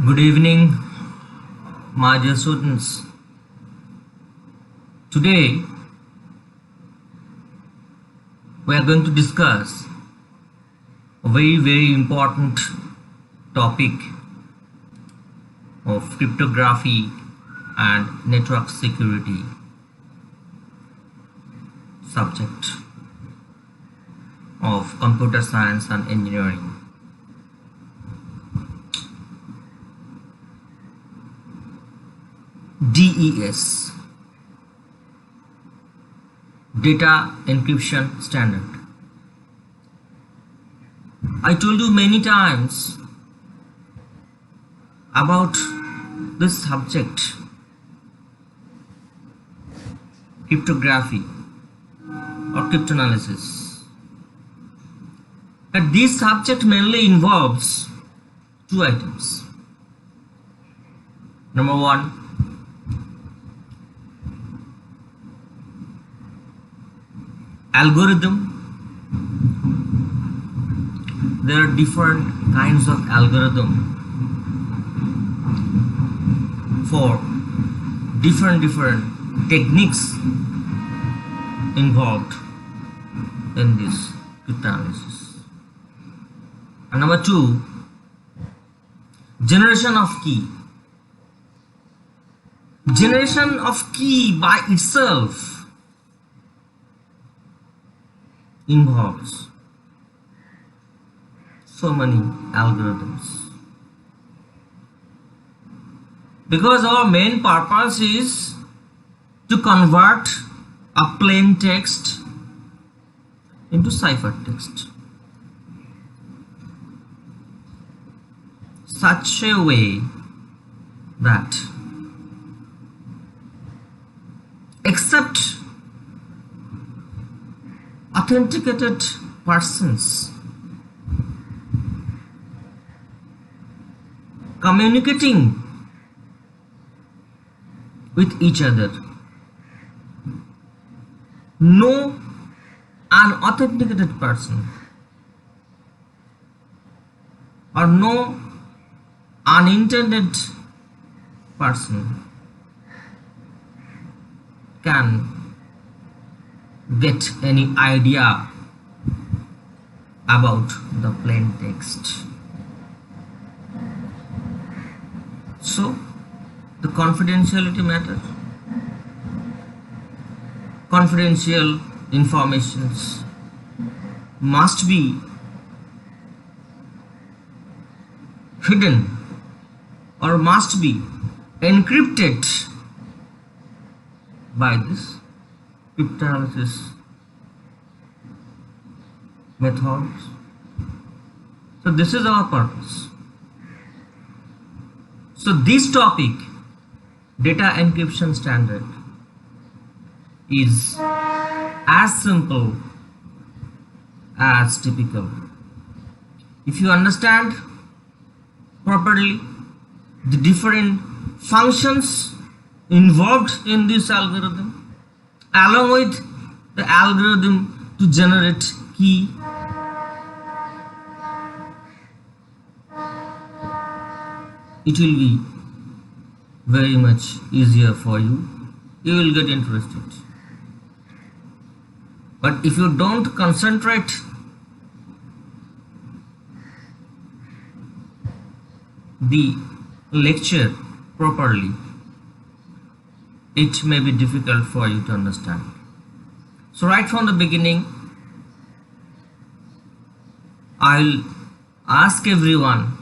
Good evening, my dear students. Today we are going to discuss a very important topic of cryptography and network security subject of computer science and engineering. DES, Data Encryption Standard. I told you many times about this subject, cryptography or cryptanalysis, that this subject mainly involves two items. Number one, algorithm. There are different kinds of algorithm for different techniques involved in this cryptanalysis. And number two, generation of key. Generation of key by itself involves so many algorithms, because our main purpose is to convert a plain text into ciphertext such a way that except authenticated persons communicating with each other, no unauthenticated person or no unintended person can get any idea about the plain text. So the confidentiality matter, confidential informations must be hidden or must be encrypted by this cryptanalysis methods. So this is our purpose. So this topic, data encryption standard, is as simple as typical. If you understand properly the different functions involved in this algorithm, along with the algorithm to generate key, it will be very much easier for you. You will get interested. But if you don't concentrate the lecture properly, it may be difficult for you to understand. So right from the beginning, I'll ask everyone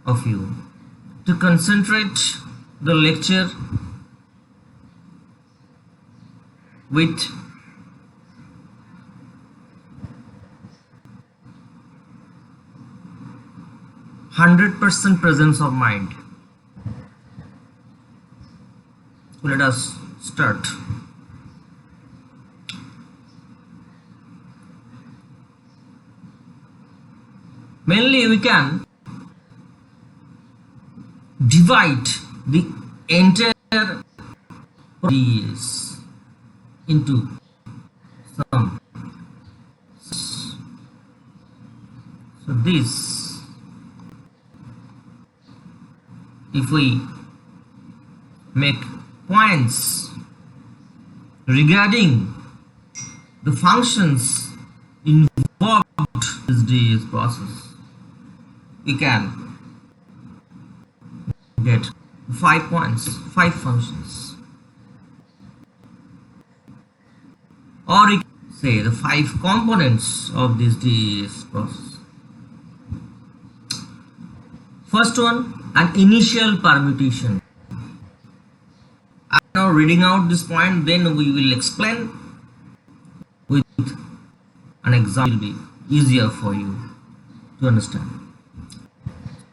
of you to concentrate the lecture with %100% presence of mind. Let us start. Mainly we can divide the entire DES into some. So this if we make points regarding the functions involved in this process, we can get 5 points, 5 functions, or we can say the 5 components of this DES process. First one, an initial permutation. I am now reading out this point, then we will explain with an example. It will be easier for you to understand.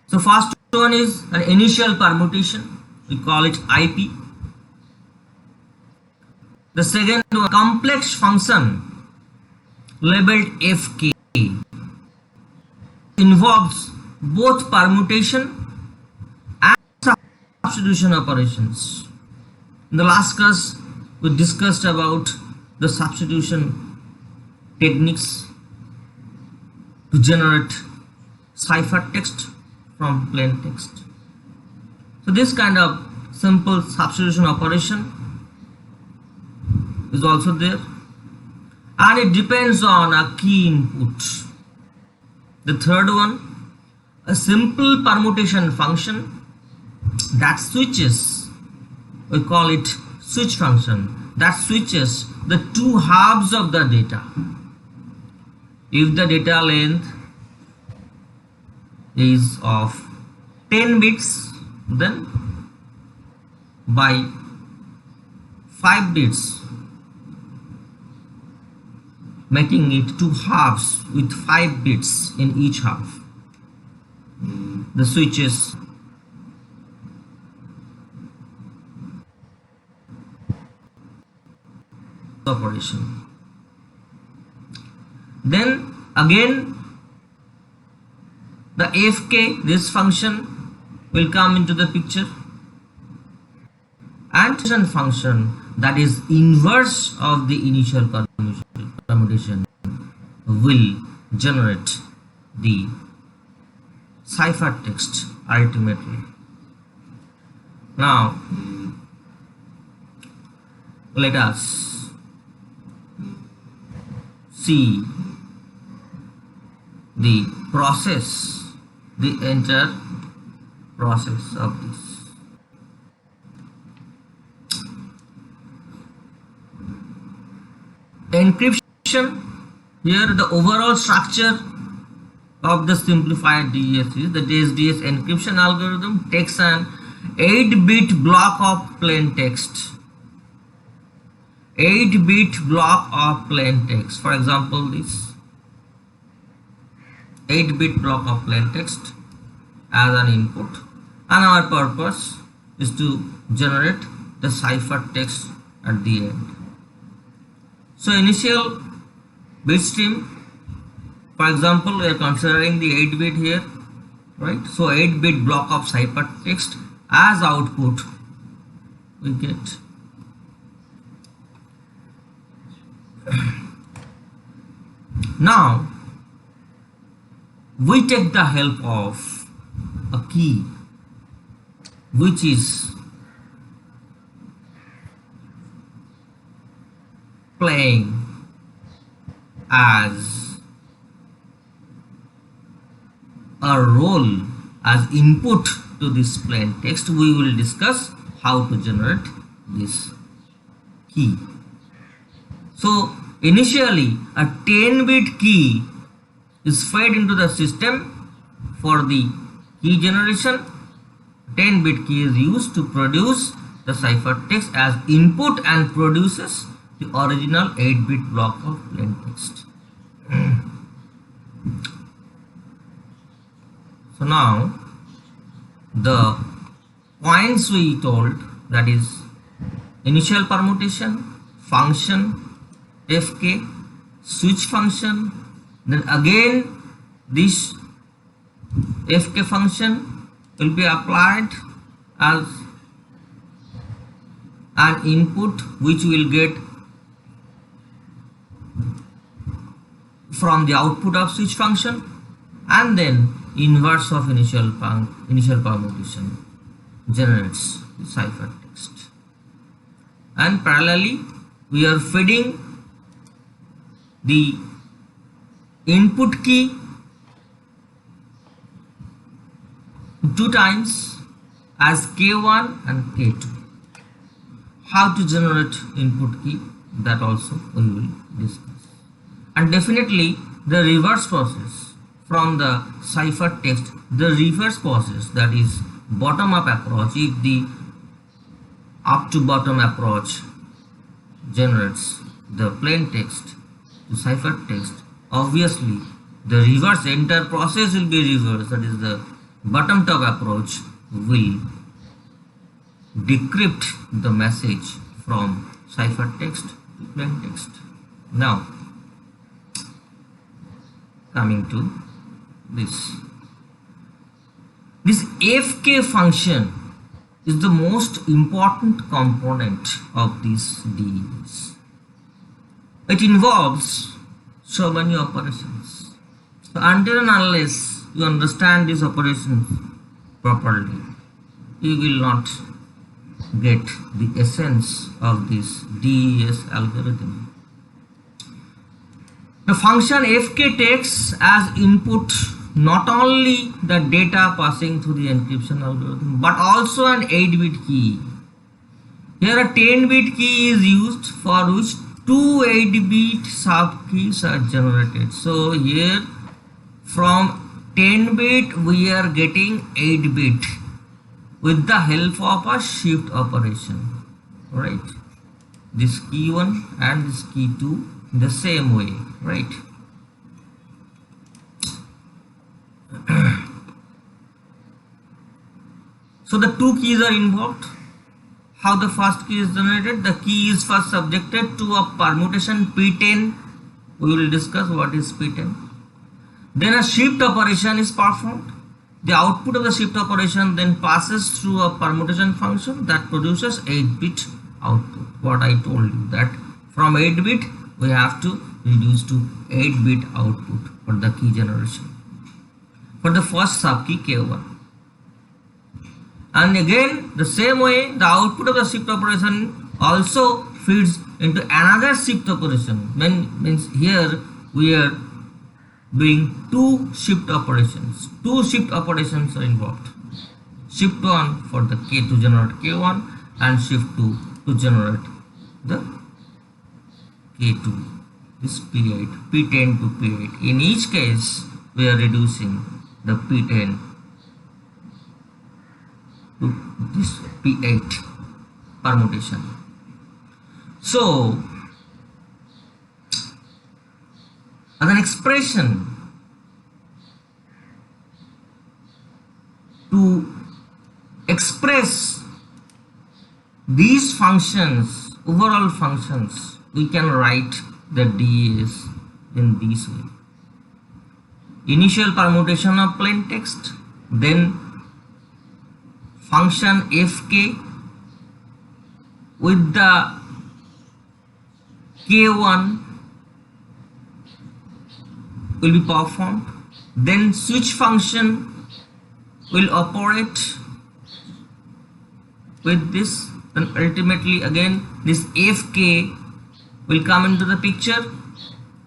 So first one is an initial permutation, we call it IP. The second one, complex function labeled FK, involves both permutation and substitution operations. In the last class we discussed about the substitution techniques to generate ciphertext from plain text. So this kind of simple substitution operation is also there, and it depends on a key input. The third one, a simple permutation function that switches, we call it switch function, that switches the 2 halves of the data. If the data length is of 10 bits, then by 5 bits, making it 2 halves with 5 bits in each half, the switches operation. Then again the FK, this function, will come into the picture, and function that is inverse of the initial permutation will generate the ciphertext ultimately. Now let us see the process, the entire process of this. Encryption, here the overall structure of the simplified DES is the DES encryption algorithm takes an 8-bit block of plain text. 8-bit block of plain text. For example, this 8-bit block of plain text as an input, and our purpose is to generate the ciphertext at the end. So initial bit stream, for example, we are considering the 8-bit here, right? So 8-bit block of ciphertext as output we get. Now we take the help of a key which is playing as a role as input to this plain text. We will discuss how to generate this key. So initially a 10-bit key is fed into the system for the key generation. 10-bit key is used to produce the ciphertext as input and produces the original 8-bit block of plain text. So now the points we told, that is initial permutation, function, FK, switch function, then again this FK function will be applied as an input which will get from the output of switch function, and then inverse of initial permutation. generates the ciphertext, and parallelly we are feeding the input key 2 times as K1 and K2. How to generate input key, that also we will discuss. And definitely the reverse process from the ciphertext, the reverse process, that is bottom up approach. If the up to bottom approach generates the plain text to ciphertext, obviously the reverse entire process will be reversed, that is the bottom top approach will decrypt the message from ciphertext to plain text. Now coming to this FK function is the most important component of these DEs. It involves so many operations. So until and unless you understand these operations properly, you will not get the essence of this DES algorithm. The function FK takes as input not only the data passing through the encryption algorithm, but also an 8-bit key. Here a 10-bit key is used, for which 2 8-bit subkeys are generated. So here from 10-bit we are getting 8-bit with the help of a shift operation, right? This key 1 and this key 2 in the same way, right? So the 2 keys are involved. How the first key is generated? The key is first subjected to a permutation P10. We will discuss what is P10. Then a shift operation is performed. The output of the shift operation then passes through a permutation function that produces 8-bit output. What I told you, that from 8-bit we have to reduce to 8-bit output for the key generation for the first subkey K1. And again the same way the output of the shift operation also feeds into another shift operation. Means here we are doing 2 shift operations. 2 shift operations are involved. Shift 1 for the K to generate K1 and shift 2 to generate the K2. This P8, P10 to P8. In each case we are reducing the P10 to this P8 permutation. So as an expression to express these functions, overall functions, we can write the DES in this way. Initial permutation of plain text, then function FK with the K1 will be performed, then switch function will operate with this, and ultimately again this FK will come into the picture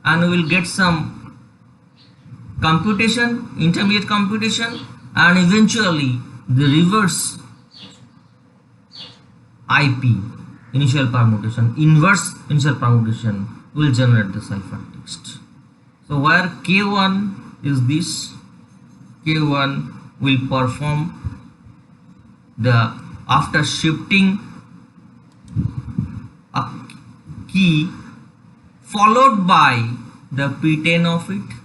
and we will get some computation, intermediate computation, and eventually the reverse IP, initial permutation, inverse initial permutation will generate the ciphertext. So where K1 is this, K1 will perform the, after shifting a key followed by the P10 of it,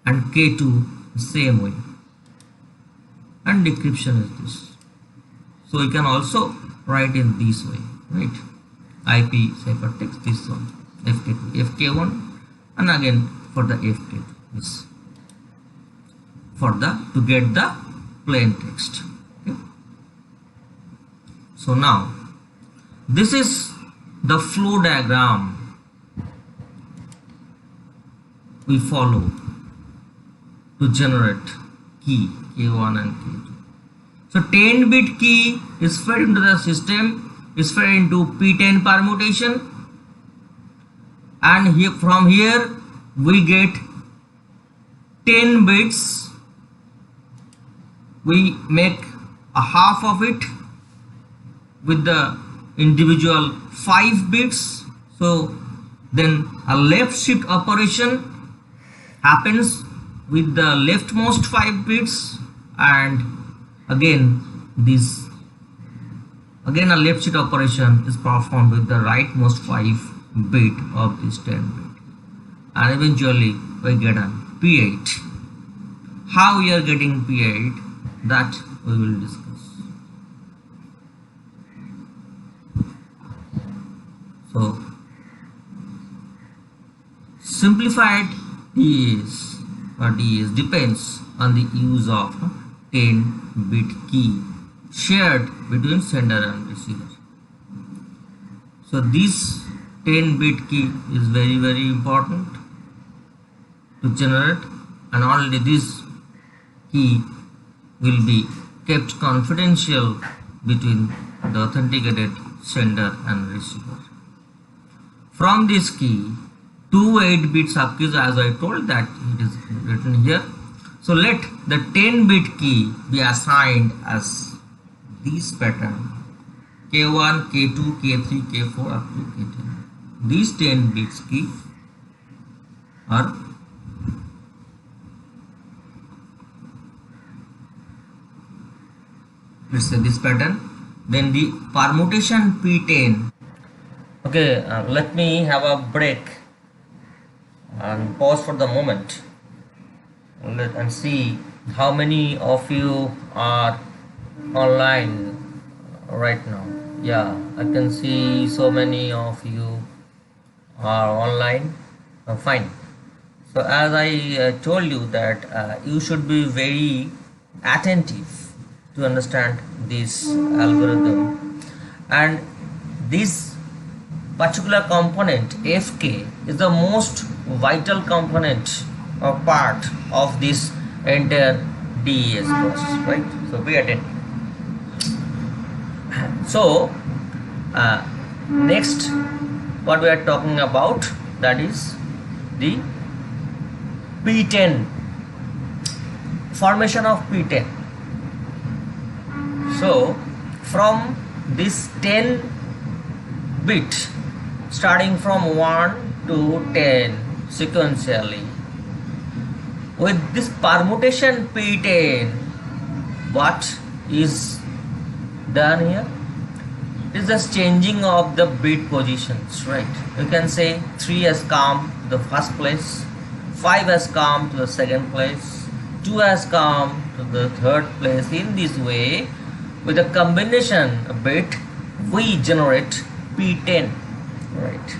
and K2 the same way, and decryption is this. So you can also write in this way, right? IP ciphertext, this one, FK2, FK1, and again for the FK2, this for the, to get the plain text. Okay? So now this is the flow diagram we follow to generate key K1 and K2. So 10-bit key is fed into the system, is fed into P10 permutation, and here from here we get 10 bits. We make a half of it with the individual 5 bits. So then a left shift operation happens with the leftmost 5 bits, and again a left shift operation is performed with the rightmost 5 bit of this 10 bit, and eventually we get a P8. How we are getting P8, that we will discuss. So simplified DES depends on the use of 10-bit key shared between sender and receiver. So this 10-bit key is very important to generate, and only this key will be kept confidential between the authenticated sender and receiver. From this key, 2 8-bit subkeys, as I told that it is written here. So let the 10-bit key be assigned as this pattern: K1, K2, K3, K4 up to K10. These 10 bits key are let's say this pattern. Then the permutation P10. Okay, let me have a break and pause for the moment and see how many of you are online right now. Yeah, I can see so many of you are online. Fine. So as I told you that you should be very attentive to understand this algorithm, and this particular component FK is the most vital component or part of this entire DES process, right? So be attentive. So next what we are talking about, that is the P10, formation of P10. So from this 10 bit, starting from 1 to 10 sequentially, with this permutation P10, what is done here is just changing of the bit positions, right? You can say 3 has come to the first place, 5 has come to the second place, 2 has come to the third place. In this way, with a combination bit, we generate P10, right?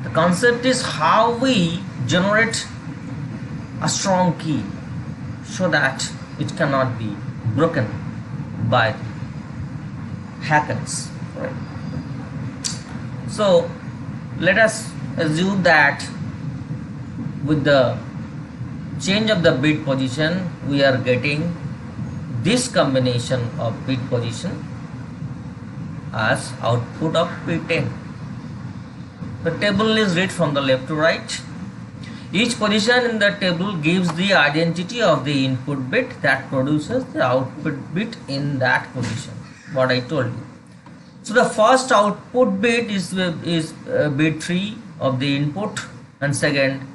The concept is how we generate a strong key so that it cannot be broken by hackers, right? So let us assume that with the change of the bit position, we are getting this combination of bit position as output of P10. The table is read from the left to right. Each position in the table gives the identity of the input bit that produces the output bit in that position, what I told you. So the first output bit is bit 3 of the input, and second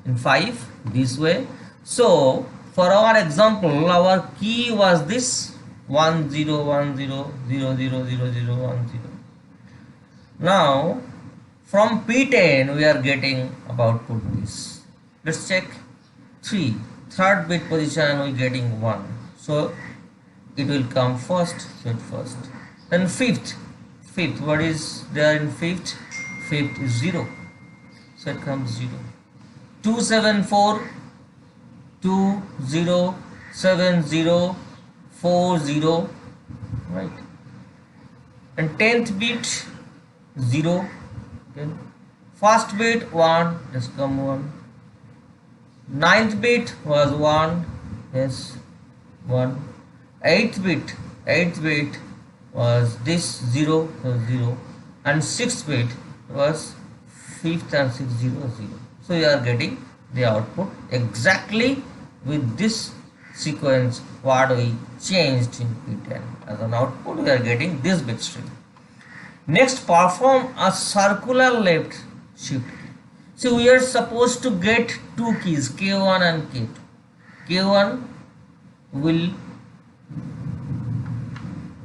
in 5, this way. So for our example, our key was this 10 10 00 00 10. Now from P10 we are getting output this. Let's check 3, third bit position we getting 1, so it will come first, so it first. Then fifth, what is there in fifth? Fifth is 0, so it comes 0. 274 20 70 40, right? And 10th bit 0. Okay. First bit 1, just come 1. 9th bit was 1, yes, 1. 8th bit was this 0 0, and 6th bit was 5th and 6 0 0. So you are getting the output exactly with this sequence what we changed in P10. As an output we are getting this bit stream. Next, perform a circular left shift key. So we are supposed to get two keys, K1 and K2. K1 will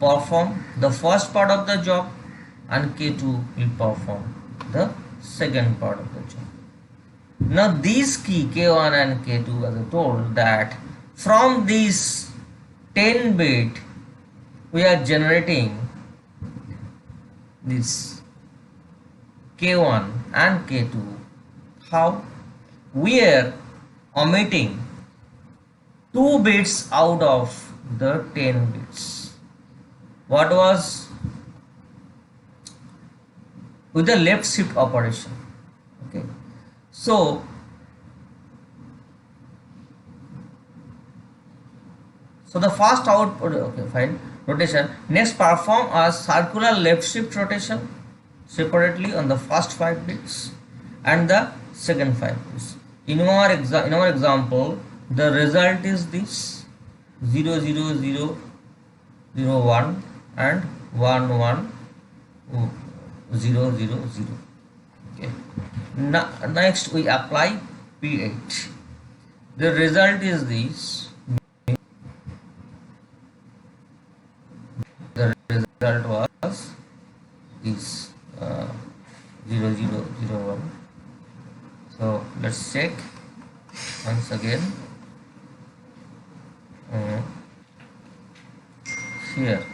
perform the first part of the job and K2 will perform the second part of the job. Now these key K1 and K2, as I told, that from this 10 bit we are generating this K1 and K2. How? We are omitting 2 bits out of the 10 bits. What was? With the left shift operation. Okay. So the first output, okay, fine, rotation. Next, perform a circular left shift rotation separately on the first 5 bits and the second 5 bits. In our example, the result is this 0 0 0 0 1 and 1 1 0 0 0. Okay. Next we apply P8. The result is this. The result was this 0 0 0 1. So let's check once again. Here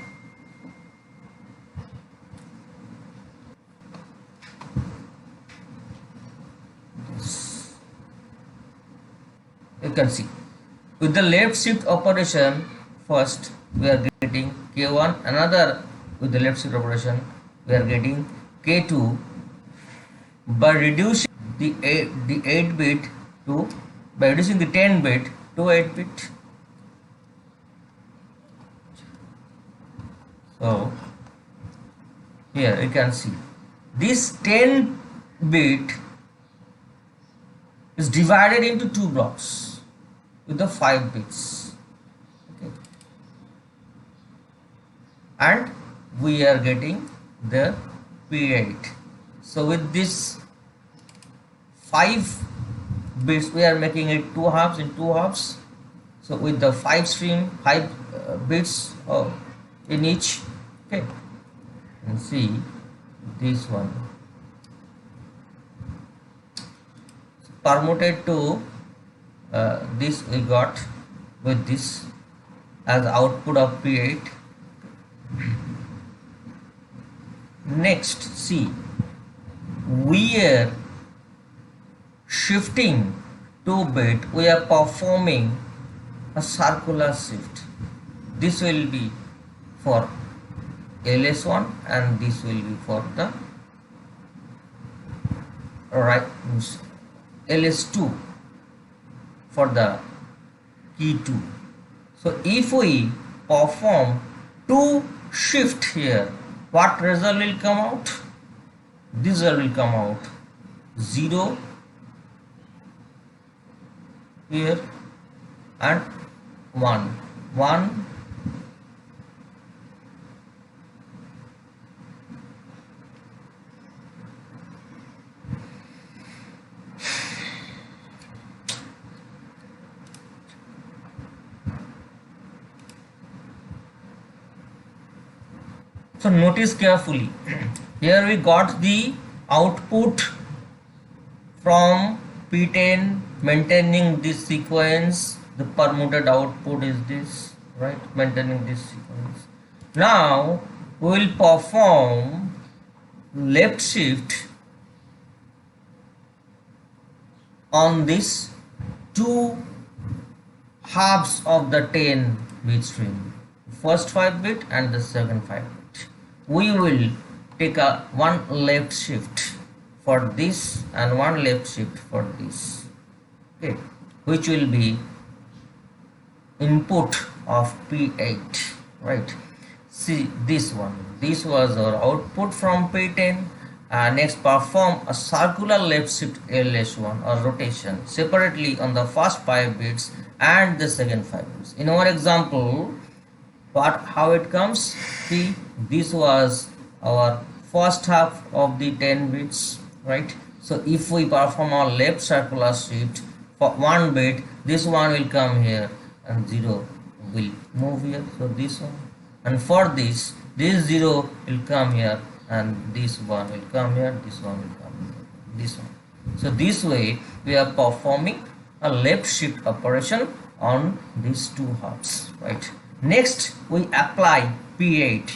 this, you can see with the left shift operation, first we are getting K1, another with the left shift operation we are getting K2 by reducing the 8 bit to, by reducing the 10 bit to 8 bit. So here you can see this 10 bit is divided into 2 blocks with the 5 bits. Okay. And we are getting the P8. So with this 5 bits we are making it 2 halves in 2 halves. So with the 5 bits in each. Okay, and see this one permuted to this we got with this as output of P8. Next, see, we are shifting 2 bit, we are performing a circular shift. This will be for LS1 and this will be for the right LS2 for the key 2. So if we perform 2 shift here, what result will come out? This result will come out 0 here and 1. So notice carefully, here we got the output from P10 maintaining this sequence, the permuted output is this, right, maintaining this sequence. Now we will perform left shift on this 2 halves of the 10 bit stream, first 5 bit and the second 5 bit. We will take one left shift for this and one left shift for this, okay, which will be input of P8, right? See this one, this was our output from P10. Next, perform a circular left shift LS1 or rotation separately on the first 5 bits and the second 5 bits. In our example, how it comes? See, this was our first half of the 10 bits, right? So if we perform our left circular shift for 1 bit, this one will come here and 0 will move here, so this one, and for this 0 will come here and this one will come here, this one will come here, this one. So this way we are performing a left shift operation on these two halves, right? Next we apply P8.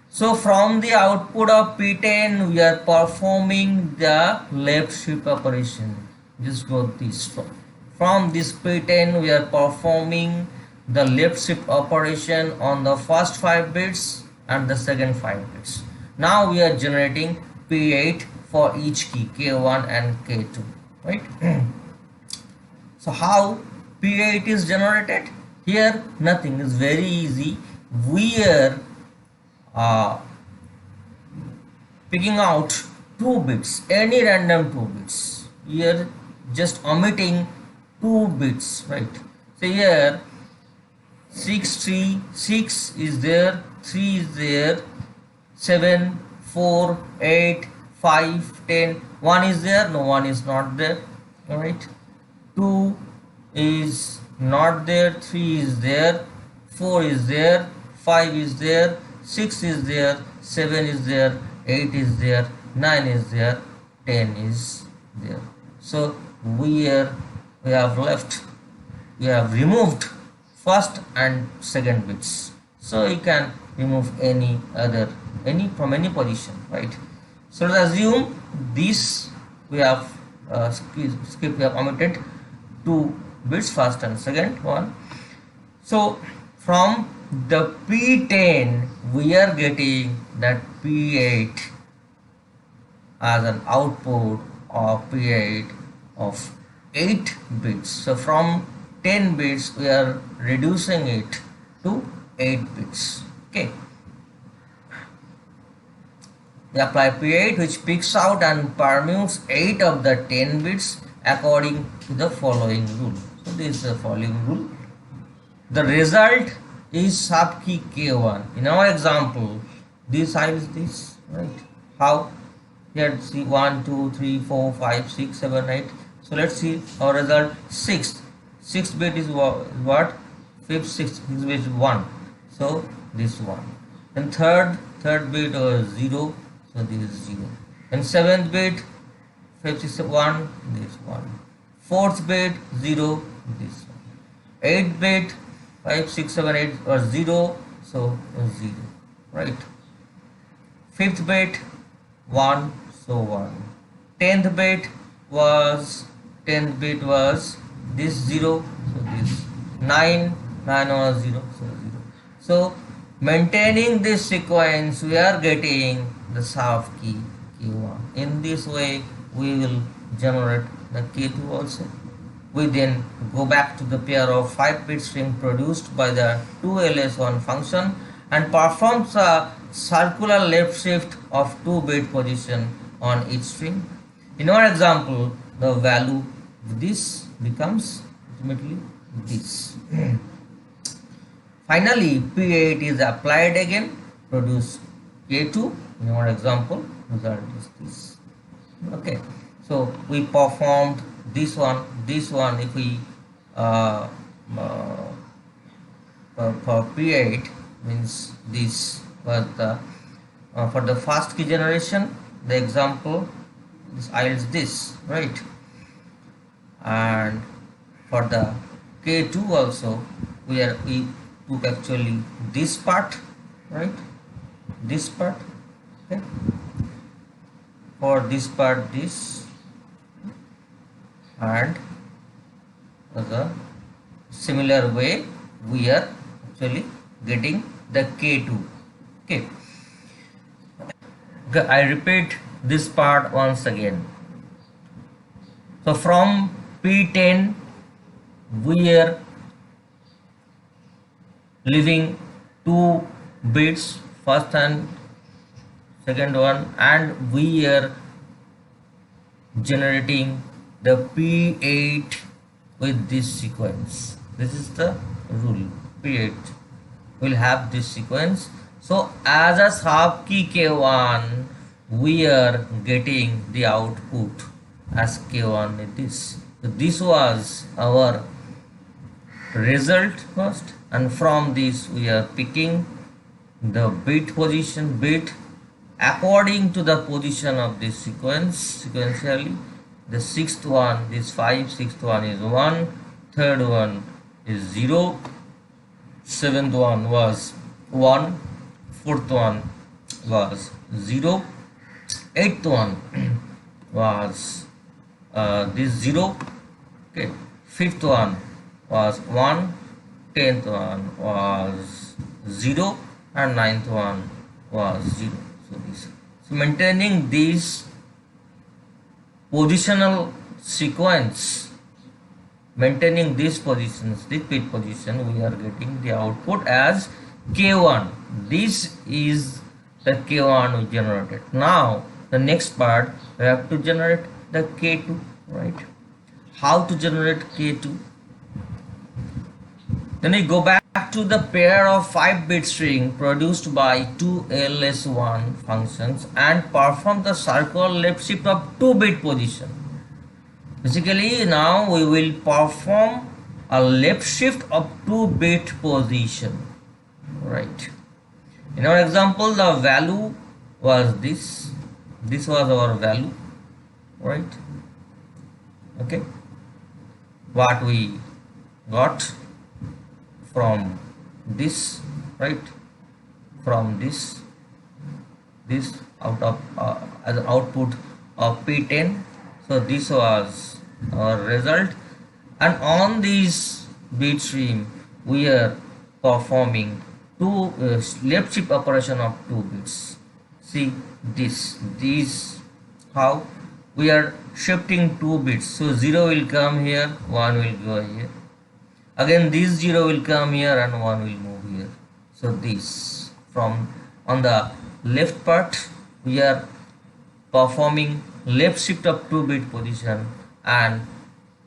So from the output of P10 we are performing the left shift operation. Just go this from this P10 we are performing the left shift operation on the first 5 bits and the second 5 bits. Now we are generating P8 for each key K1 and K2, right? So how P8 is generated? Here nothing, is very easy. We are picking out 2 bits, any random 2 bits. Here just omitting 2 bits, right? So here 6 is there, 3 is there, 7, 4, 8, 5, 10, 1 is there, no, 1 is not there, alright. 2 is not there, 3 is there, 4 is there, 5 is there, 6 is there, 7 is there, 8 is there, 9 is there, 10 is there. So we have removed first and second bits. So you can remove any from any position, right? So let's assume this we have skip, we have omitted 2 bits, first and second one. So from the P10 we are getting that P8 as an output of P8 of 8 bits. So from 10 bits we are reducing it to 8 bits. Okay, we apply P8 which picks out and permutes 8 of the 10 bits according to the following rule. So this is the following rule. The result is subkey K1. In our example, this side is this, right? How? Here see 1, 2, 3, 4, 5, 6, 7, 8. So let's see our result. 6th bit is what? 5th, 6th bit is 1. So this one. And third bit was 0. So this is 0. And 7th bit, 5th is 1. This one. 4th bit 0. This one. 8th bit 5, 6, 7, 8 or 0. So 0. Right. 5th bit 1. So 1. 10th bit was this 0. So this 9 was 0. So 0. So maintaining this sequence we are getting the subkey Q1. In this way we will generate the K2 also. We then go back to the pair of 5-bit string produced by the 2ls1 function and performs a circular left shift of 2-bit position on each string. In our example, the value of this becomes ultimately this. Finally, P8 is applied again, produce K2. In our example, result is this. Okay, so we performed this one. If we for P8 means this was the for the first key generation. The example this yields this, right? And for the K2 also we took actually this part, right? This part, okay? For this part this, and the similar way we are actually getting the K2. Okay, I repeat this part once again. So from P10 we are leaving two bits, first and second one, and we are generating the P8 with this sequence. This is the rule. P8 will have this sequence. So as a sub key K1, we are getting the output as K1 with this. So this was our result first, and from this we are picking the bit position, bit according to the position of this sequence, sequentially. The sixth one, this 5, sixth one is 1, third one is 0, seventh one was 1, fourth one was 0, eighth one was this 0, okay, fifth one was 1, 10th one was 0, and 9th one was 0. So maintaining this positional sequence, maintaining these positions, this bit position, we are getting the output as K1. This is the K1 we generated. Now the next part, we have to generate the K2, right? How to generate K2? Then we go back to the pair of 5-bit string produced by two LS1 functions and perform the circle left shift of 2-bit position. Basically, now we will perform a left shift of 2-bit position, right? In our example, the value was this. This was our value, right? Okay. What we got from this, right? From this out of as an output of P10. So this was our result, and on this bit stream we are performing two left shift operation of 2 bits. See this how we are shifting 2 bits. So 0 will come here, 1 will go here. Again this 0 will come here and 1 will move here. So this, from on the left part we are performing left shift of 2-bit position, and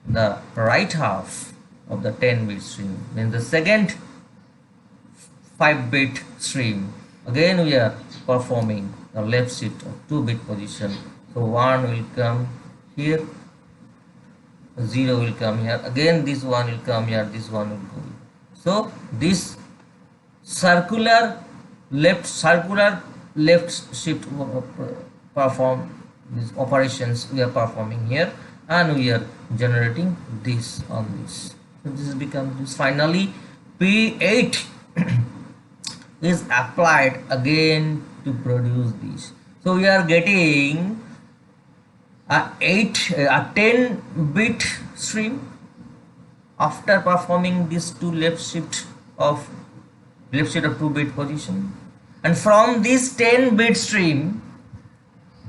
the right half of the 10-bit stream. Then the second 5-bit stream, again we are performing the left shift of 2-bit position. So 1 will come here, 0 will come here, again this 1 will come here, this 1 will go here. So this circular left shift perform these operations we are performing here, and we are generating this on this. So this becomes this. Finally P8 is applied again to produce this. So we are getting a 10-bit stream after performing these two left shift of 2-bit position, and from this 10-bit stream,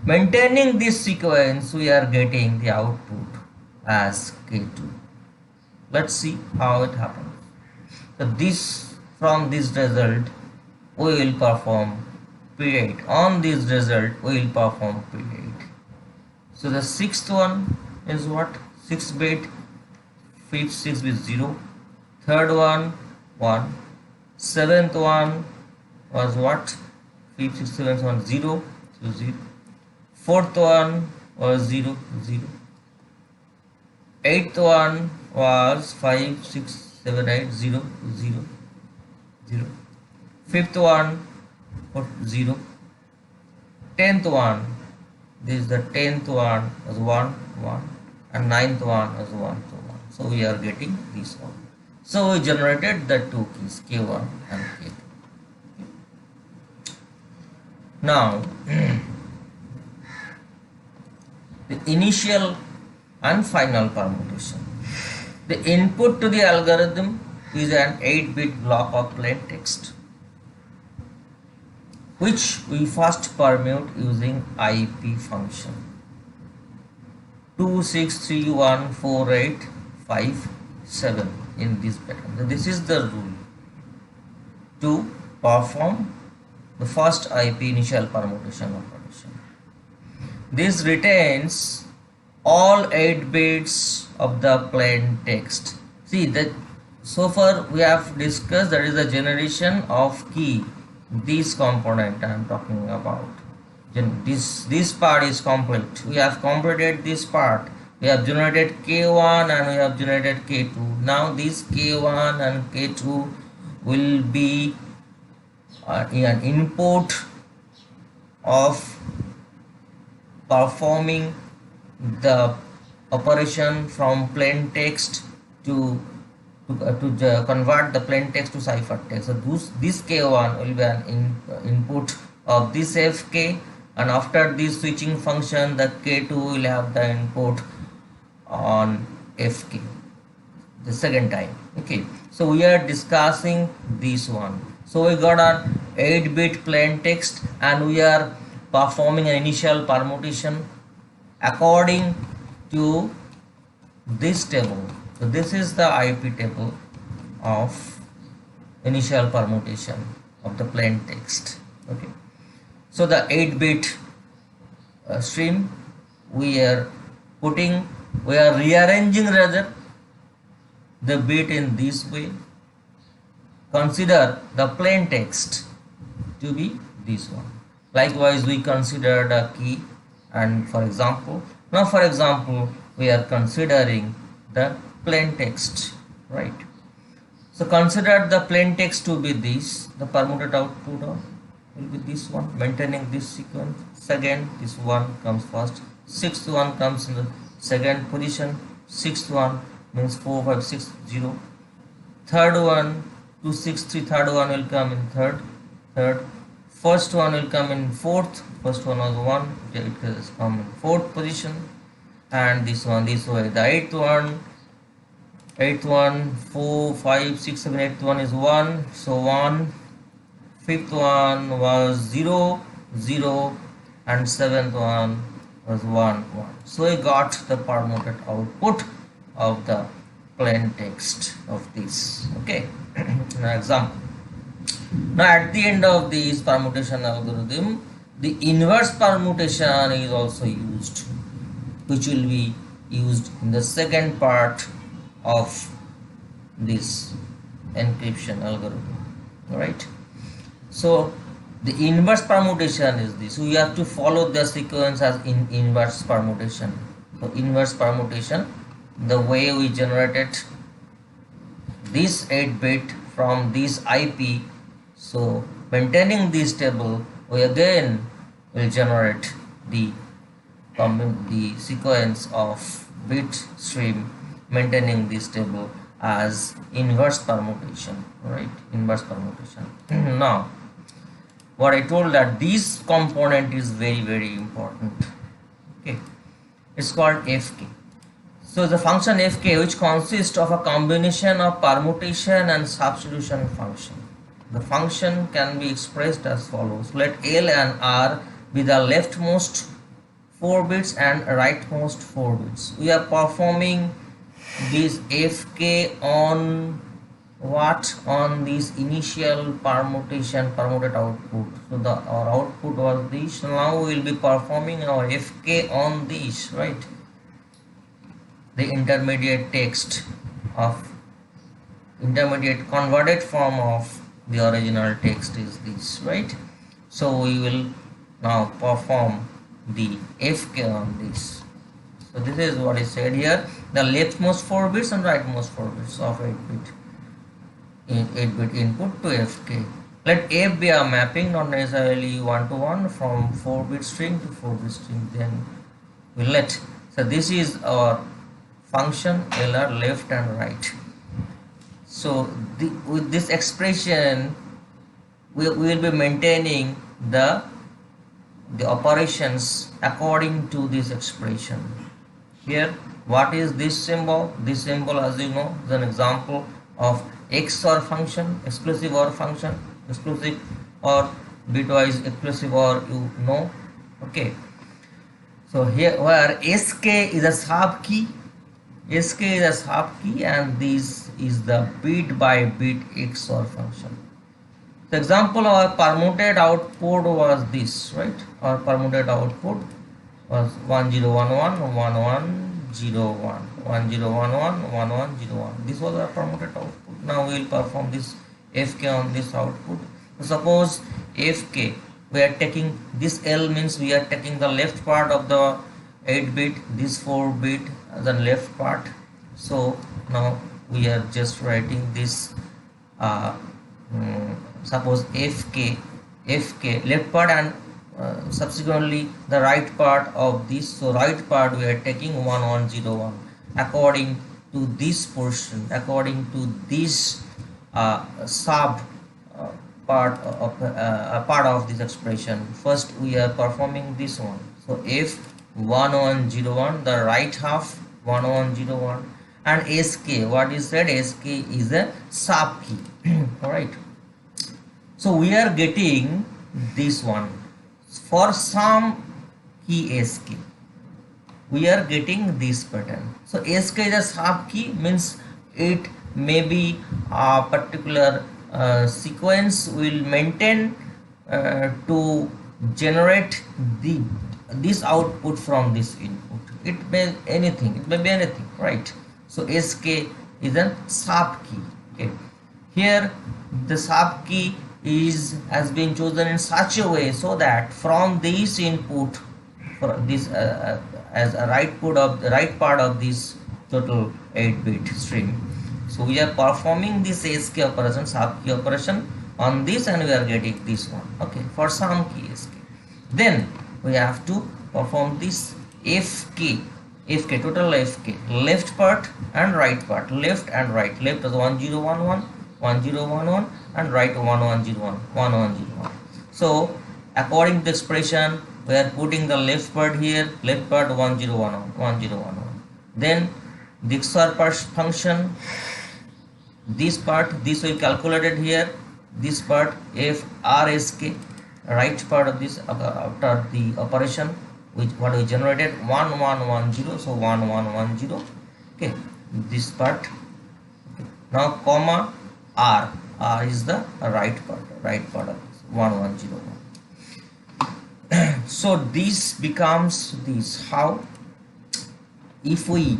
maintaining this sequence, we are getting the output as K2. Let's see how it happens. So this, from this result we will perform P8. On this result we will perform P8. So the sixth one is what? 6-bit, fifth 6 with 0, third one 1, seventh one was what? 5th 6th 7th one 0, so 0, fourth one was 0, 0, eighth one was 5 6 7 8 0, 0, 0, fifth one 0, 10th one, this is the 10th one was 1 1, and 9th one was 1 to 1. So we are getting this one. So we generated the two keys K1 and K2. Now the initial and final permutation. The input to the algorithm is an 8-bit block of plain text, which we first permute using IP function 2631485 7 in this pattern. So this is the rule. to perform the first IP initial permutation operation. This retains all 8 bits of the plain text. See that so far we have discussed that is the generation of key. This component I am talking about. This part is complete. We have completed this part. We have generated K1 and we have generated K2. Now this K1 and K2 will be an input of performing the operation from plain text to convert the plain text to cipher text. So this K1 will be an input of this Fk, and after this switching function the K2 will have the input on Fk the second time. Okay, so we are discussing this one. So we got an 8-bit plain text and we are performing an initial permutation according to this table. So this is the IP table of initial permutation of the plain text. Okay, so the 8-bit stream we are rearranging rather the bit in this way. Consider the plain text to be this one. Likewise we consider the key, and for example we are considering the plain text, right? So consider the plain text to be this, the permuted output will be this one, maintaining this sequence. Second, this one comes first, sixth one comes in the second position, sixth one means 4 5 6 0, third one 2 6 3, third one will come in third, first one will come in fourth, first one was 1, it has come in fourth position, and this one this way. The eighth one 4 5 6 7 eighth one is 1, so 1, fifth one was 0 0, and seventh one was 1 1. So we got the permuted output of the plain text of this. Okay, now example. Now at the end of this permutation algorithm, the inverse permutation is also used, which will be used in the second part of this encryption algorithm. Right, so the inverse permutation is this. We have to follow the sequence as in inverse permutation. So inverse permutation, the way we generated this 8-bit from this IP, so maintaining this table, we again will generate the sequence of bit stream maintaining this table as inverse permutation, right? Inverse permutation. Now what I told that this component is very important. Okay, it's called Fk. So the function Fk, which consists of a combination of permutation and substitution function. The function can be expressed as follows. Let L and R be the leftmost 4 bits and rightmost 4 bits. We are performing this Fk on what? On this initial permuted output. So our output was this. Now we will be performing our Fk on this, right? The intermediate text of intermediate converted form of the original text is this, right? So we will now perform the Fk on this. So this is what is said here, the leftmost 4 bits and rightmost 4 bits of 8-bit input to Fk. Let F be a mapping, not necessarily 1 to 1, from 4-bit string to 4-bit string. Then we let, so this is our function LR, left and right. So with this expression we will be maintaining the operations according to this expression. Here, what is this symbol? This symbol, as you know, is an example of XOR function, exclusive OR function, exclusive or bitwise exclusive OR, you know. Okay, so here where SK is a sub key, SK is a sub key, and this is the bit by bit XOR function. The example of our permuted output was this, right? Our permuted output was 1011 1101 1011 1101. This was our permuted output. Now we will perform this fk on this output. Suppose fk, we are taking this L, means we are taking the left part of the 8 bit, this 4 bit the left part. So now we are just writing this suppose fk left part, and subsequently the right part of this. So right part we are taking 1101 according to this portion, according to this sub part of this expression. First we are performing this one. So if 1101, the right half 1101, and sk, what is said, sk is a sub key. All right, so we are getting this one for some key sk, we are getting this pattern. So sk is a sub key, means it may be a particular sequence will maintain to generate this output from this input. It may be anything, right? So sk is a sub key. Okay, here the sub key has been chosen in such a way so that from this input, for this as a right part of this total 8-bit stream. So we are performing this sk operation, sub key operation on this, and we are getting this one. Okay, for some key sk. Then we have to perform this fk total fk, left part and right part, left and right. Left is 1011 1011 and right 1101 1101. So according to the expression, we are putting the left part here, left part 1011 1011. Then the XOR function, this part, this will calculated here, this part if rsk, right part of this after the operation which what we generated 1110, so 1110. Okay, this part. Okay. Now comma r is the right part of this 1101. So this becomes this. How? If we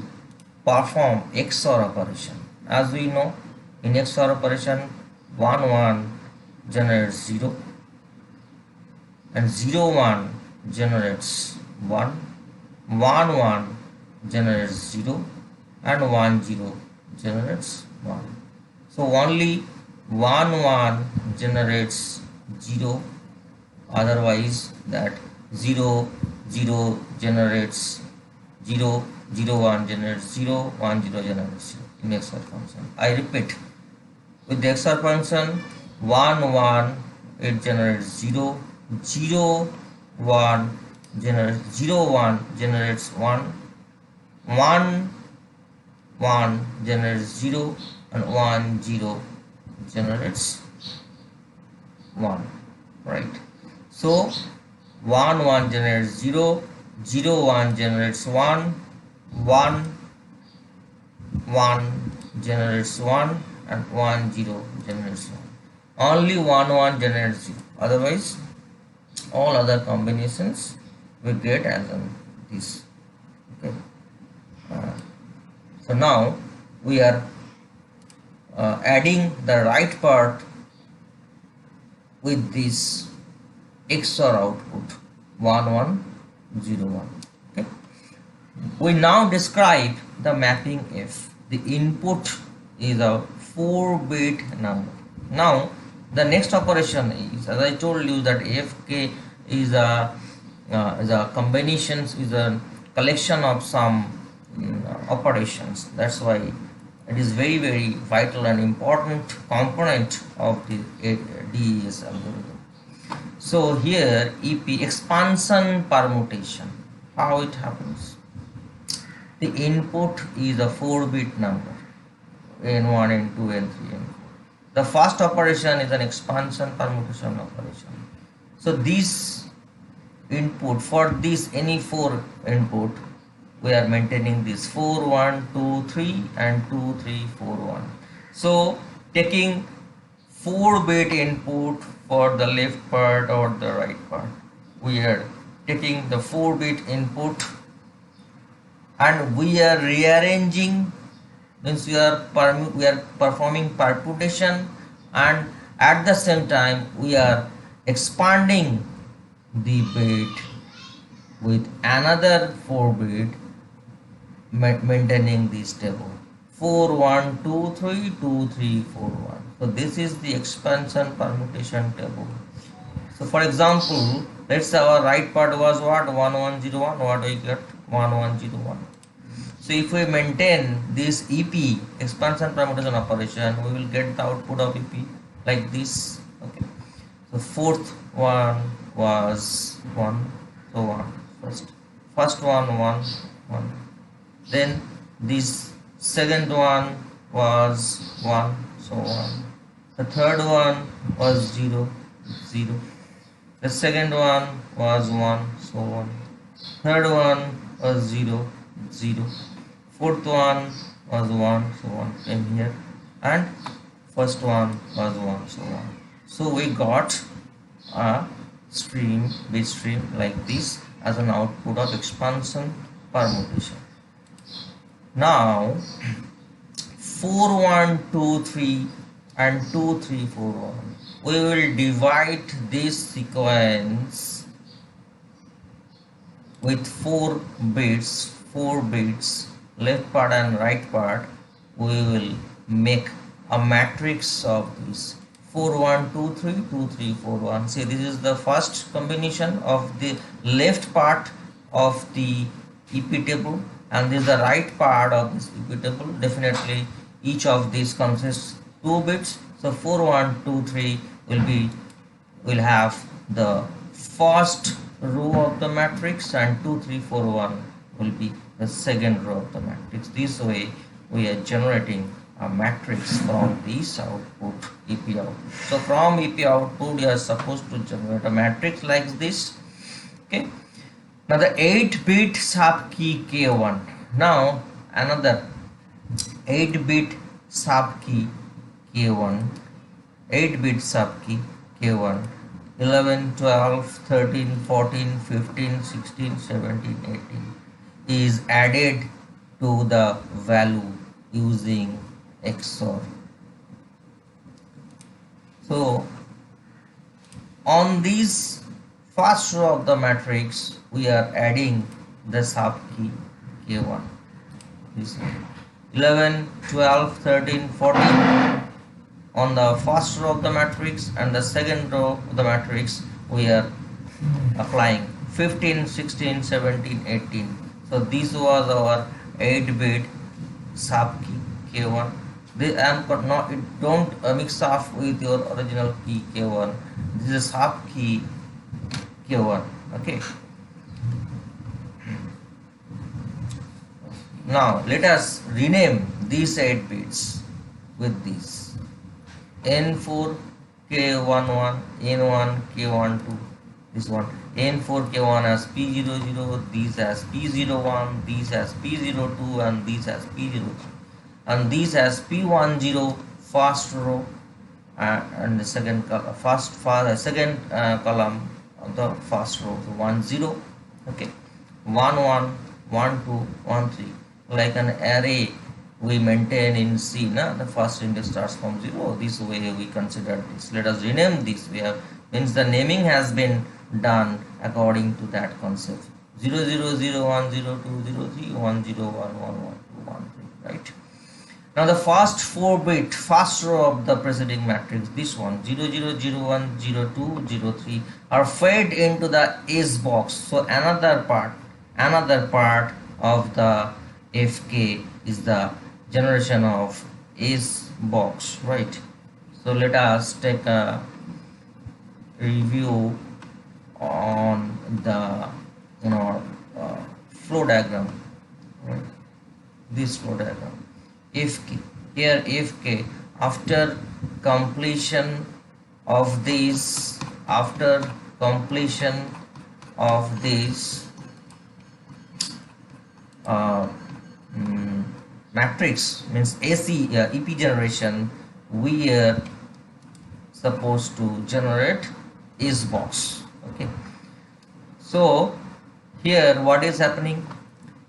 perform XOR operation, as we know in XOR operation 1 generates 0 and 01 generates 1 1 generates 0 and 10 generates 1. So only 1 generates 0, otherwise that 0 generates 0 1 generates 0 1 generates 0 in XOR function. I repeat, with the XOR function 1 it generates 0 1 generates 1 generates 1 generates 0 and 10 generates 1, right? So 1 generates 0 1 generates 1 generates 1 and 10 generates 1. Only 1 generates 0, otherwise all other combinations we get as this. Okay. So now we are adding the right part with this XOR output 1101. Okay. We now describe the mapping F. The input is a 4-bit number. Now the next operation is, as I told you, that FK is a combinations, is a collection of some operations. That's why it is very vital and important component of the DES algorithm. So here EP, expansion permutation, how it happens? The input is a 4-bit number, N1 N2 N3 N4. The first operation is an expansion permutation operation. So this input, for this any 4 input, we are maintaining this 4 1 2 3 and 2 3 4 1. So taking 4-bit input for the left part or the right part. We are taking the 4-bit input and we are rearranging, means we are performing permutation, and at the same time we are expanding the bit with another 4-bit, maintaining this table 4 1 2 3 2 3 4 1. So this is the expansion permutation table. So for example, let's say our right part was what, 1101, what we get 1101. So if we maintain this EP, expansion permutation operation, we will get the output of EP like this. Okay. So fourth one was 1, so 1 first one 1 1. Then this second one was 1, so 1. The third one was 0 0. The second one was 1, so 1. Third one was 0 0. Fourth one was 1, so 1 came here, and first one was 1, so 1. So we got a stream, bit stream like this as an output of expansion permutation. Now 4 1 2 3 and 2 3 4 1, we will divide this sequence with 4 bits, left part and right part. We will make a matrix of this 4 1 2 3 2 3 4 1. See, this is the first combination of the left part of the EP table, and this is the right part of this EP table. Definitely each of these consists 2 bits. So 4 1 2 3 will have the first row of the matrix, and 2 3 4 1 will be the second row of the matrix. This way we are generating a matrix from this output, EP output. So from EP output you are supposed to generate a matrix like this. Okay. Now the 8-bit sub key K1. Now another 8-bit sub key K1, 8-bit sub key K1, 11, 12, 13, 14, 15, 16, 17, 18 is added to the value using XOR. So on this first row of the matrix we are adding the sub key K1. This one. 11, 12, 13, 14 on the first row of the matrix, and the second row of the matrix we are applying 15, 16, 17, 18. So this was our 8-bit sub key K1. This don't mix up with your original key K1. This is sub key K1. Okay. Now let us rename these 8 bits with this N4 K11, N1 K12, this one N4 K1 as P00, these as P01, these as P02, and these as P03, and these as P10 first row, and the second column, second column of the first row, so 10. Okay, 11, 12, 13, like an array we maintain in C. The first index starts from 0. This way we consider this. Let us rename this. We have, means the naming has been done according to that concept. 0 0 0 1 0 2 0 3 1 0 1 1 1 2 1 3. Right. Now the first 4-bit first row of the preceding matrix, this one 0 0 0 1 0 2 0 3, are fed into the S box. So another part of the FK is the generation of S box, right? So let us take a review on the flow diagram, right? This flow diagram. FK, here FK, after completion of this, matrix, means AC EP generation, we are supposed to generate is box. Okay, so here what is happening,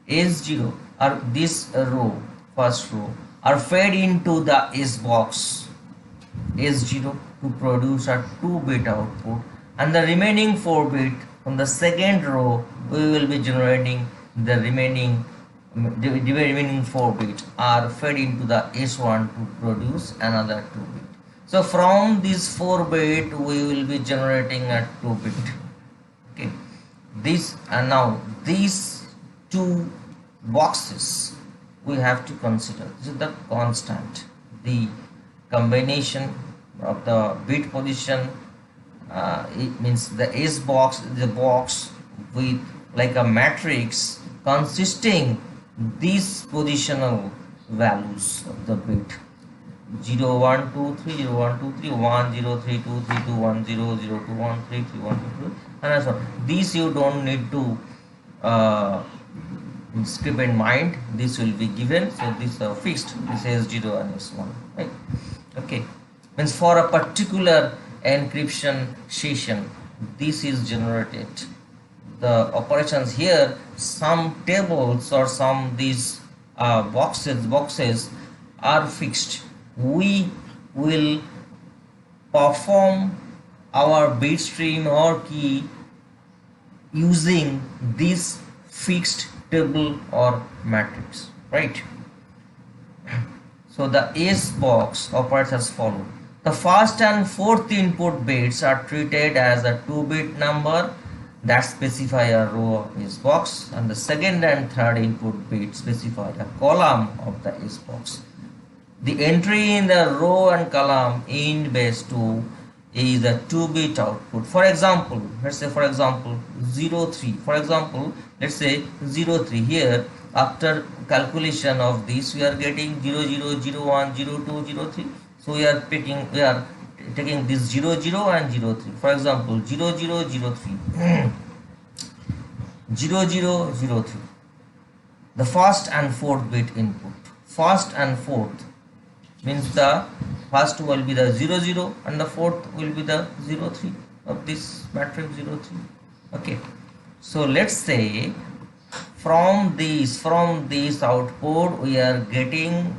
S0 or this row, first row, are fed into the S box S0 to produce a 2-bit output, and the remaining 4-bit from the second row we will be generating the remaining 4 bits are fed into the S1 to produce another 2-bit. So from this 4-bit we will be generating a 2-bit. Okay, this and now these two boxes we have to consider. This is the constant, the combination of the bit position. It means the S box is a box with like a matrix consisting these positional values of the bit 0 1 2 3 0 1 2 3 1 0 3 2 3 2 1 0 0 2 1 3 3 1 2 3, and so on. These you don't need to keep in mind. This will be given, so these are fixed. This is 0 and S1, right? Okay, means for a particular encryption session this is generated. The operations here, some tables or some these boxes are fixed. We will perform our bit stream or key using this fixed table or matrix, right? So the S box operates as follows. The first and fourth input bits are treated as a 2-bit number that specify a row of S box, and the second and third input bit specify a column of the S box. The entry in the row and column in base 2 is a 2-bit output. For example, let's say 03. For example, let's say 03 here. After calculation of this, we are getting 00, 01, 02, 03. So we are taking this 00 and 03. For example, 0003, 0003. The first and fourth bit input. First and fourth means the first will be the 00 and the fourth will be the 03 of this matrix 03. Okay, so let's say from this output we are getting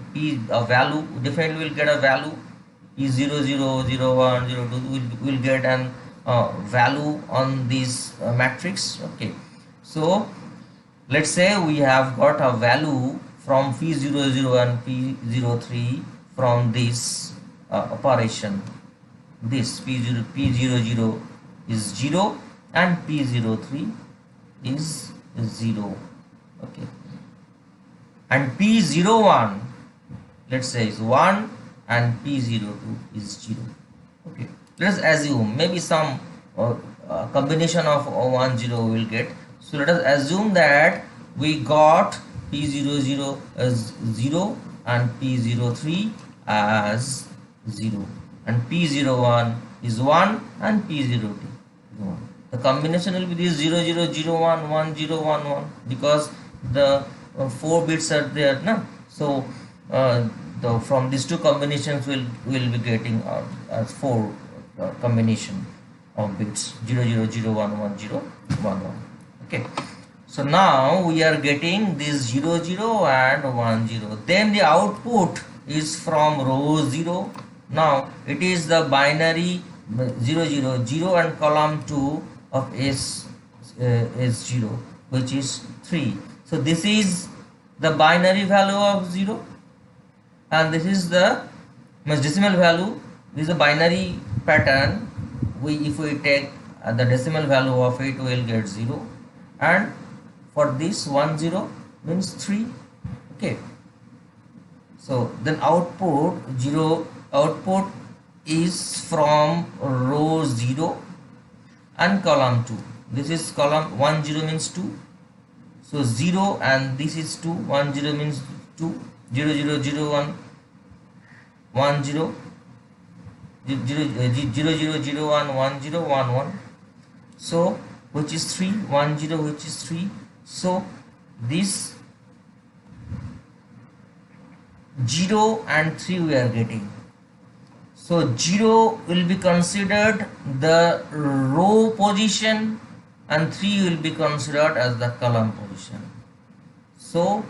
a value. Definitely will get a value P00, 01, 02. Will get an value on this matrix. Okay, so let's say we have got a value from P00 and P03 from this operation. This P00 is 0 and P03 is 0. Okay, and P01 let's say is 1 and P02 is 0. Okay, let us assume maybe some combination of 1 0 will get. So let us assume that we got P00 as 0 and P03 as 0, and P01 is 1 and P02 is 1. The combination will be this 0 0 0 1 1 0 1 1 because the 4 bits are there now. So from these two combinations will be getting as 4 combination of bits 0 0 0 1 1 0 1 1. Okay, so now we are getting this 0 0 and 1 0. Then the output is from row 0. Now it is the binary 0 0 0 and column 2 of S0, which is 3. So this is the binary value of 0, and this is the decimal value. This is a binary pattern. If we take the decimal value of it, we will get 0, and for this 1 0 means 3. Okay, so then output is from row 0 and column 2. This is column 1 0 means 2, so 0 and this is 2. 1 0 means 2. 0 0 0 1 1 0 0 0 0 1 1 0 1 1. So which is 3, 1 0 which is 3. So this 0 and 3 we are getting. So 0 will be considered the row position and 3 will be considered as the column position. So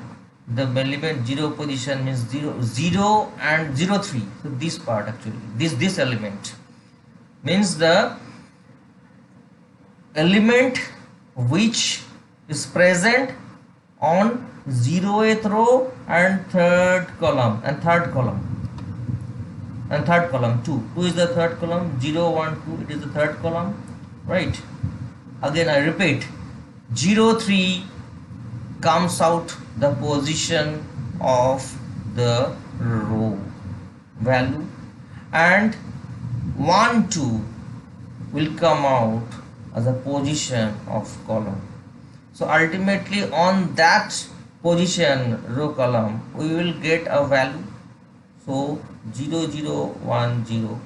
the element 0 position means 0 and 03. So this part actually, this element means the element which is present on 0th row and third column and third column 2 is the third column, 0 1 2 it is the third column, right? Again I repeat, 03 comes out the position of the row value and 1 2 will come out as a position of column. So ultimately on that position row column we will get a value. So 0 0 1 0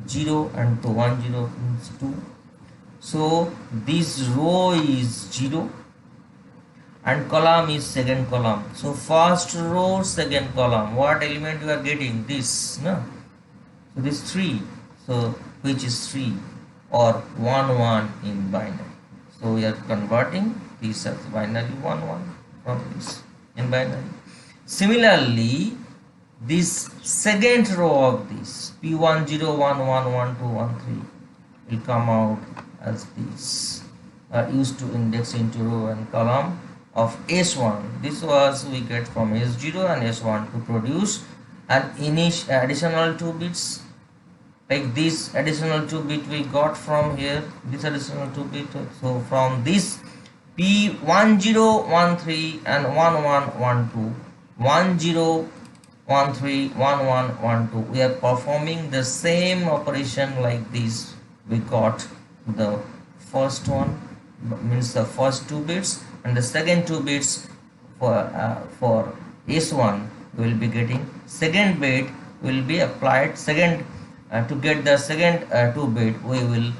0 and 2 1 0 means 2. So this row is 0 and column is second column. So first row second column, what element you are getting? This, no? So this 3, so which is 3 or 1 1 in binary. So we are converting this as binary 1 1 from this in binary. Similarly, this second row of this P1 0 1 1 1 2 1 3 will come out as this, used to index into row and column of S1. This was we get from S0 and S1 to produce an additional 2 bits. Like this additional 2 bit we got from here, this additional 2 bit. So from this P1013 and 1112, 1013 1112, we are performing the same operation like this. We got the first one, means the first 2 bits, and the second 2 bits for S1 we will be getting. Second bit will be applied second to get the second 2 bit we will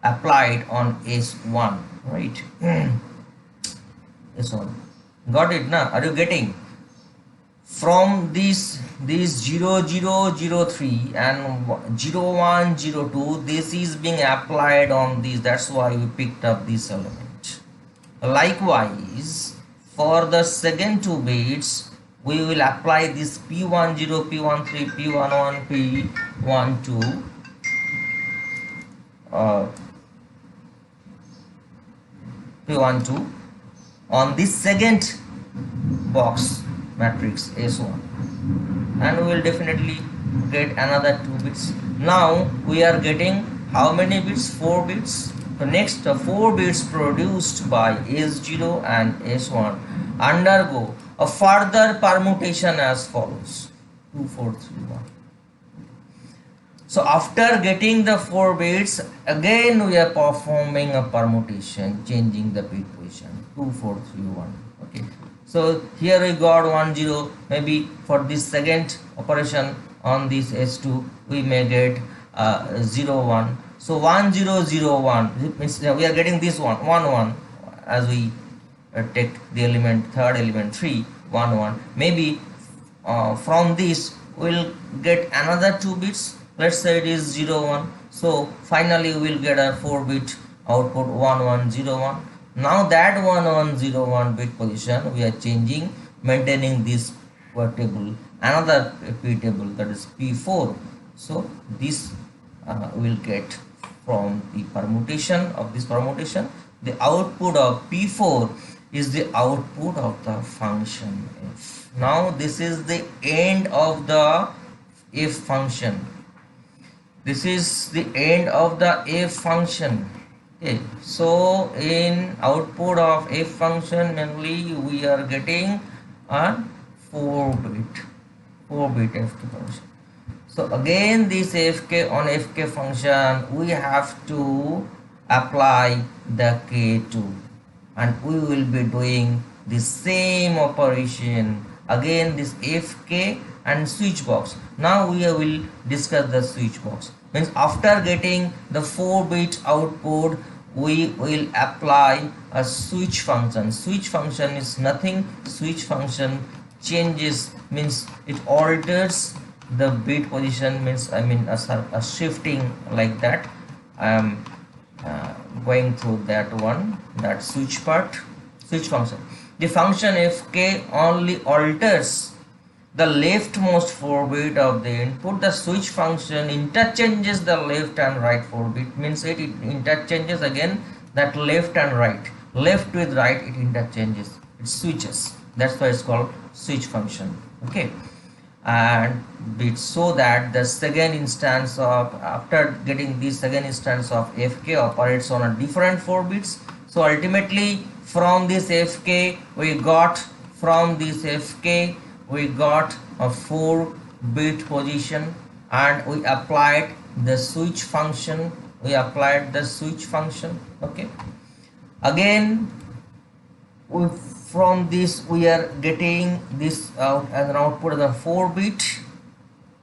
apply it on S1, right? S1, got it now? Are you getting? From these 0003 and 0102, this is being applied on these. That's why we picked up this element. Likewise, for the second 2 bits, we will apply this P10, P13, P11, P12, P12 on this second box matrix S1, and we will definitely get another 2 bits. Now we are getting how many bits? 4 bits. So next 4 bits produced by S0 and S1 undergo a further permutation as follows: 2 4 3 1. So after getting the 4 bits, again we are performing a permutation, changing the bit position, 2 4 3 1. Okay. So here we got 1 0. Maybe for this second operation on this S2 we may get 0 1. So 1 0 0 1 means we are getting this one 1 1 as we take the element third element 3 1 1. Maybe from this we will get another 2 bits. Let's say it is 0 1. So finally we will get a 4 bit output 1 1 0 1. Now that 1 1 0 1 bit position we are changing, maintaining this table, another P table, that is P4. So this will get from the permutation of this permutation. The output of P4 is the output of the function f. Now this is the end of the f function. This is the end of the f function. Okay, so in output of f function mainly we are getting a 4 bit fk function. So again this fk on fk function we have to apply the k2, and we will be doing the same operation again, this fk and switch box. Now we will discuss the switch box. Means after getting the 4 bit output we will apply a switch function. Switch function is nothing. Switch function changes, means it alters the bit position means, I mean a shifting like that. I am going through that one, that switch part, switch function. The function fk only alters the leftmost 4 bit of the input. The switch function interchanges the left and right 4 bit, means it interchanges again that left and right, left with right, it interchanges, it switches. That's why it's called switch function. Okay, and bit, so that the second instance of, after getting this second instance of fk operates on a different 4 bits. So ultimately from this fk we got, from this fk we got a 4 bit position, and we applied the switch function, okay. Again from this we are getting this out as an output of the 4 bit,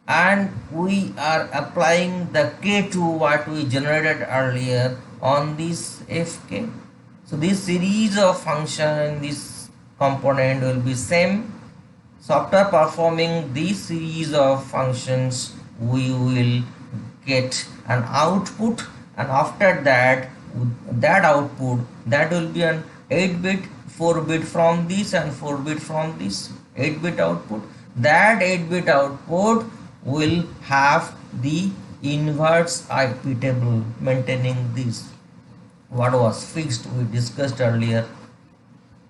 and we are applying the k2 what we generated earlier on this fk. So this series of function in this component will be same. So after performing this series of functions we will get an output, and after that, that output, that will be an 8 bit, 4 bit from this and 4 bit from this, 8 bit output. That 8 bit output will have the inverse IP table maintaining this, what was fixed we discussed earlier.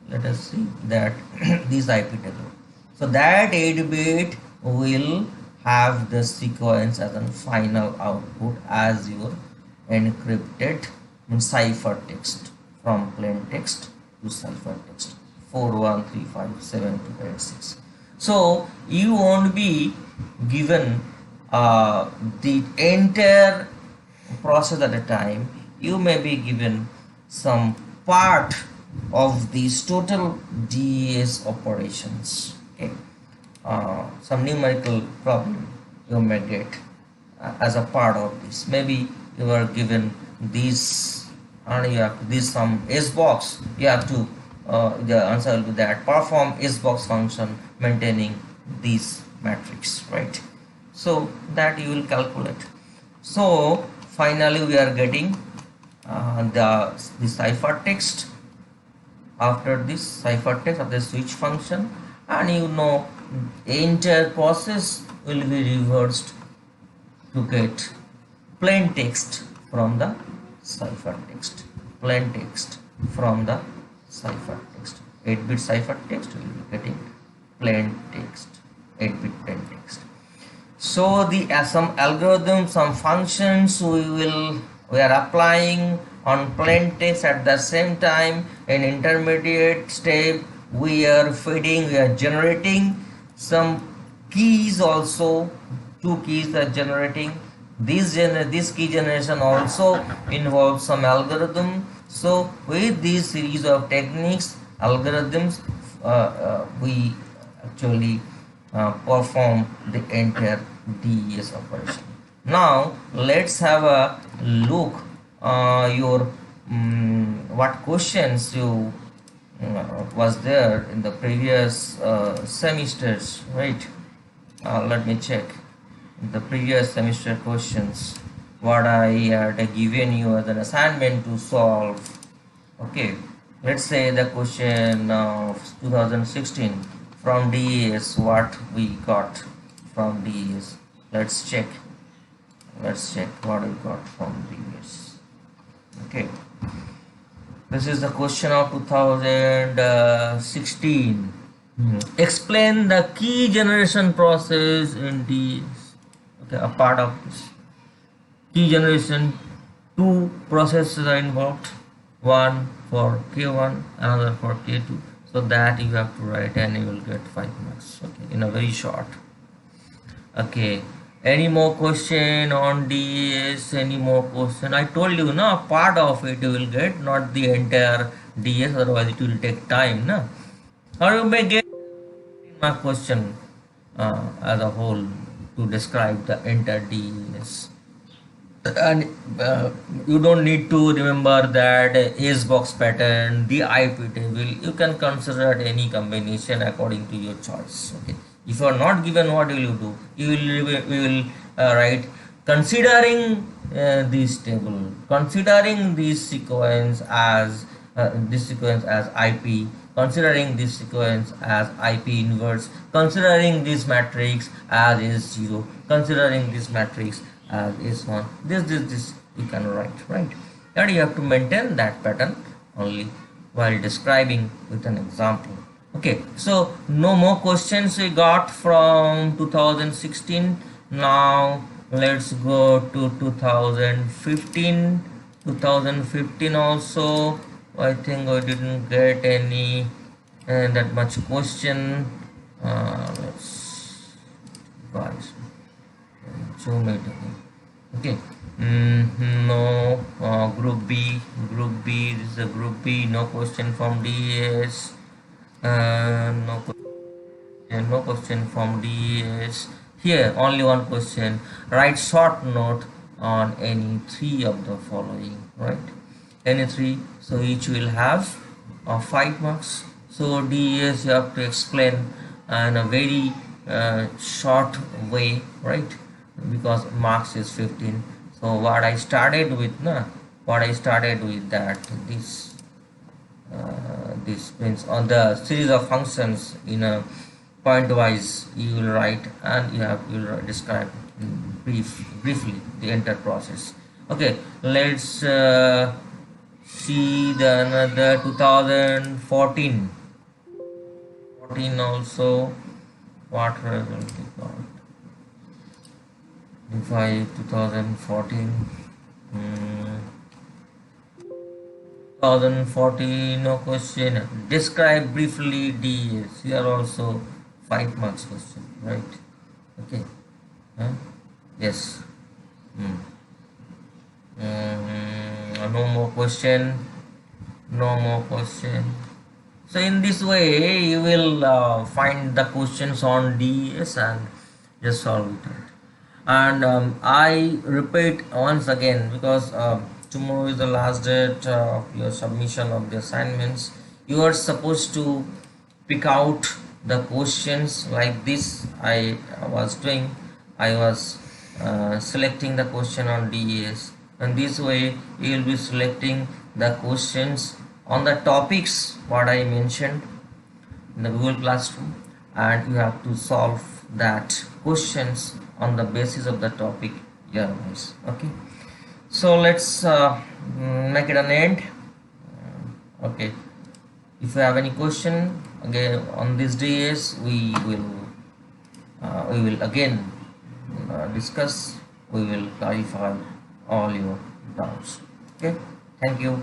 Let us see that this IP table. So that 8 bit will have the sequence as a final output as your encrypted cipher text, from plain text to cipher text, 41357286. So you won't be given the entire process at a time. You may be given some part of these total DES operations. Okay, some numerical problem you may get as a part of this. Maybe you are given this, and you have this some S box. You have to the answer will be that perform S box function maintaining this matrix, right? So that you will calculate. So finally we are getting the cipher text. After this cipher text of the switch function, and you know entire process will be reversed to get plain text from the cipher text, plain text from the cipher text. 8 bit cipher text will be getting plain text, 8 bit plain text. So the some algorithm, some functions we are applying on plain text. At the same time, in intermediate step we are feeding, we are generating some keys also. 2 keys are generating. This key generation also involves some algorithm. So with this series of techniques, algorithms, we actually perform the entire DES operation. Now let's have a look your what questions you was there in the previous semesters, right? Let me check the previous semester questions what I had given you as an assignment to solve. Okay, let's say the question of 2016 from DES, what we got from DES. Let's check what we got from DES. Okay, this is the question of 2016. Explain the key generation process in DES. Okay, a part of this key generation, 2 processes are involved, one for K1, another for K2. So that you have to write and you will get 5 marks. Okay, in a very short. Okay, any more question on DES? Any more question? I told you, no, part of it you will get, not the entire DES, otherwise it will take time, no? Or you may get my question as a whole to describe the entire DES. And you don't need to remember that S box pattern, the IP table. You can consider any combination according to your choice. Okay, if you are not given, what will you do? we will write considering this table, considering this sequence as IP, considering this sequence as IP inverse, considering this matrix as is 0, considering this matrix as is 1. This you can write, right? And you have to maintain that pattern only while describing with an example. Okay, so no more questions we got from 2016. Now let's go to 2015. 2015 also, I think I didn't get any that much question. Let's guys zoom it. Okay. No. Group B, this is a group B. No question from DS. No question from DS. Here only one question. Write short note on any 3 of the following, right? Any 3, so each will have 5 marks. So DS you have to explain in a very short way, right? Because marks is 15. So what I started with that this means on the series of functions in a point wise you will write, and you will describe briefly the entire process. Okay, let's see the another 2014 also. What result we got? 2014 2014 no question. Describe briefly DS. Here also 5 marks question, right? Okay. Yes. No more question. So in this way you will find the questions on DS and just solve it. And I repeat once again, because tomorrow is the last date of your submission of the assignments. You are supposed to pick out the questions like this. I was doing. I was selecting the question on DES, and this way you will be selecting the questions on the topics what I mentioned in the Google Classroom, and you have to solve that questions on the basis of the topic year-wise. Okay, so let's make it an end. Okay, if you have any question again on these days, we will again discuss. We will clarify all your doubts. Okay, thank you.